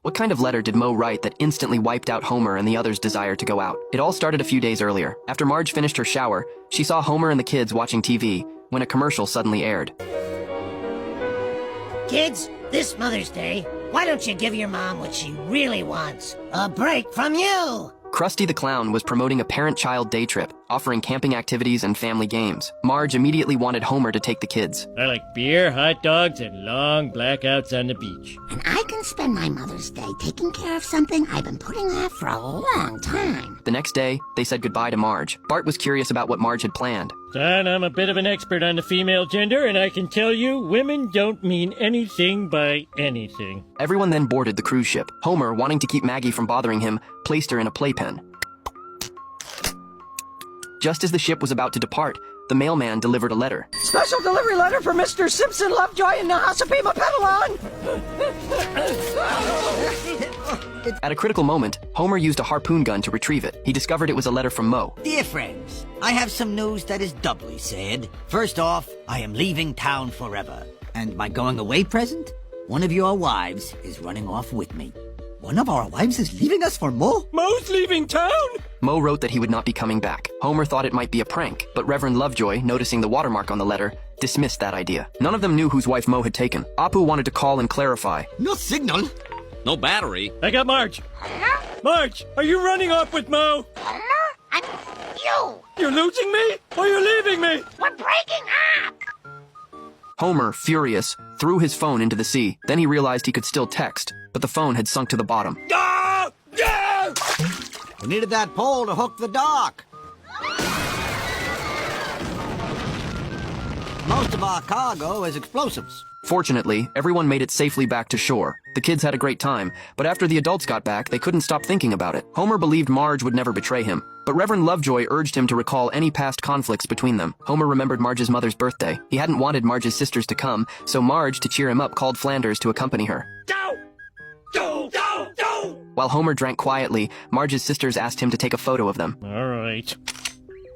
What kind of letter did Mo write that instantly wiped out Homer and the others' desire to go out? It all started a few days earlier. After Marge finished her shower, she saw Homer and the kids watching TV when a commercial suddenly aired. Kids, this Mother's Day, why don't you give your mom what she really wants? A break from you! Krusty the Clown was promoting a parent-child day trip, offering camping activities and family games. Marge immediately wanted Homer to take the kids. I like beer, hot dogs, and long blackouts on the beach. And I can spend my Mother's Day taking care of something I've been putting off for a long time. The next day, they said goodbye to Marge. Bart was curious about what Marge had planned. Son, I'm a bit of an expert on the female gender, and I can tell you, women don't mean anything by anything. Everyone then boarded the cruise ship. Homer, wanting to keep Maggie from bothering him, placed her in a playpen. Just as the ship was about to depart, the mailman delivered a letter. Special delivery letter for Mr. Simpson Lovejoy in Nahasapima Petalon! At a critical moment, Homer used a harpoon gun to retrieve it. He discovered it was a letter from Mo. Dear friends, I have some news that is doubly sad. First off, I am leaving town forever. And my going away present? One of your wives is running off with me. One of our wives is leaving us for Mo? Mo's leaving town? Mo wrote that he would not be coming back. Homer thought it might be a prank, but Reverend Lovejoy, noticing the watermark on the letter, dismissed that idea. None of them knew whose wife Mo had taken. Apu wanted to call and clarify. No signal. No battery. I got Marge. Marge, are you running off with Mo? I'm you! You're losing me, or you're leaving me? We're breaking up! Homer, furious, threw his phone into the sea. Then he realized he could still text, but the phone had sunk to the bottom. Ah! Ah! We needed that pole to hook the dock. Most of our cargo is explosives. Fortunately, everyone made it safely back to shore. The kids had a great time, but after the adults got back, they couldn't stop thinking about it. Homer believed Marge would never betray him, but Reverend Lovejoy urged him to recall any past conflicts between them. Homer remembered Marge's mother's birthday. He hadn't wanted Marge's sisters to come, so Marge, to cheer him up, called Flanders to accompany her. Go! Go! Go! Go! While Homer drank quietly, Marge's sisters asked him to take a photo of them. All right.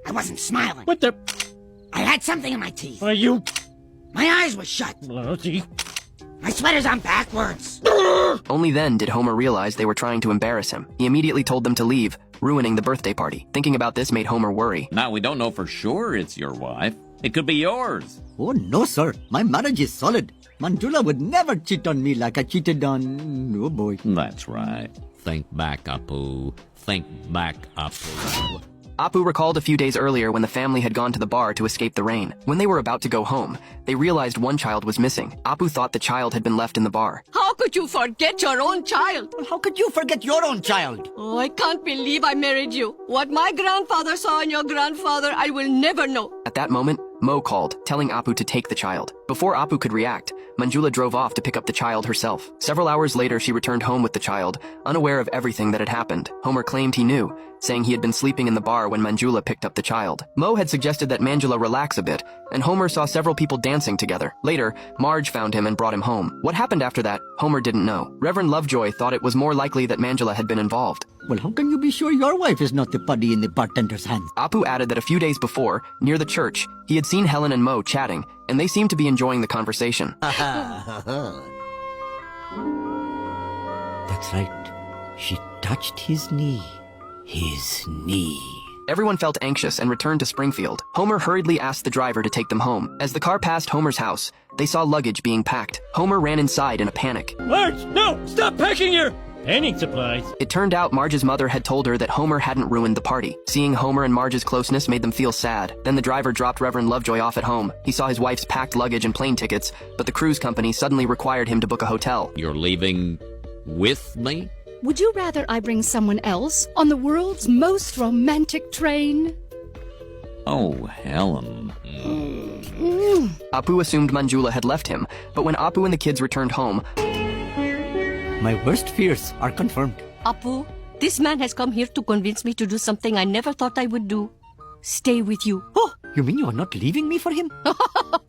I wasn't smiling. What the? I had something in my teeth. Are you My eyes were shut. bloody? My sweater's on backwards. Only then did Homer realize they were trying to embarrass him. He immediately told them to leave, ruining the birthday party. Thinking about this made Homer worry. Now we don't know for sure it's your wife. It could be yours. Oh, no, sir. My marriage is solid. Manjula would never cheat on me like I cheated on... Oh, boy. That's right. Think back, Apu. Think back, Apu. Apu recalled a few days earlier when the family had gone to the bar to escape the rain. When they were about to go home, they realized one child was missing. Apu thought the child had been left in the bar. How could you forget your own child? Well, how could you forget your own child? Oh, I can't believe I married you. What my grandfather saw in your grandfather, I will never know. At that moment, Mo called, telling Apu to take the child. Before Apu could react, Manjula drove off to pick up the child herself. Several hours later, she returned home with the child, unaware of everything that had happened. Homer claimed he knew, saying he had been sleeping in the bar when Manjula picked up the child. Mo had suggested that Manjula relax a bit, and Homer saw several people dancing together. Later, Marge found him and brought him home. What happened after that, Homer didn't know. Reverend Lovejoy thought it was more likely that Manjula had been involved. Well, how can you be sure your wife is not the putty in the bartender's hands? Apu added that a few days before, near the church, he had seen Helen and Mo chatting, and they seemed to be enjoying the conversation. That's right. She touched his knee. His knee. Everyone felt anxious and returned to Springfield. Homer hurriedly asked the driver to take them home. As the car passed Homer's house, they saw luggage being packed. Homer ran inside in a panic. Marge, no! Stop packing your painting supplies. It turned out Marge's mother had told her that Homer hadn't ruined the party. Seeing Homer and Marge's closeness made them feel sad. Then the driver dropped Reverend Lovejoy off at home. He saw his wife's packed luggage and plane tickets, but the cruise company suddenly required him to book a hotel. You're leaving with me? Would you rather I bring someone else on the world's most romantic train? Oh, Helen. Apu assumed Manjula had left him, but when Apu and the kids returned home, My worst fears are confirmed. Apu, this man has come here to convince me to do something I never thought I would do. Stay with you. Oh, you mean you are not leaving me for him?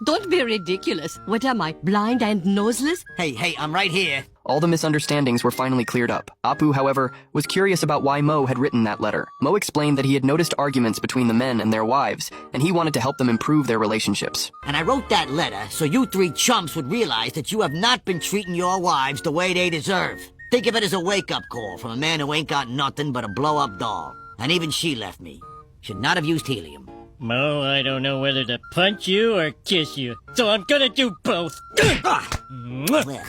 Don't be ridiculous. What am I, blind and noseless? Hey, I'm right here. all the misunderstandings were finally cleared up. Apu, however, was curious about why Mo had written that letter. Mo explained that he had noticed arguments between the men and their wives, and he wanted to help them improve their relationships. And I wrote that letter so you three chumps would realize that you have not been treating your wives the way they deserve. Think of it as a wake-up call from a man who ain't got nothing but a blow-up doll. And even she left me. Should not have used helium. Mo, I don't know whether to punch you or kiss you, so I'm gonna do both. Well.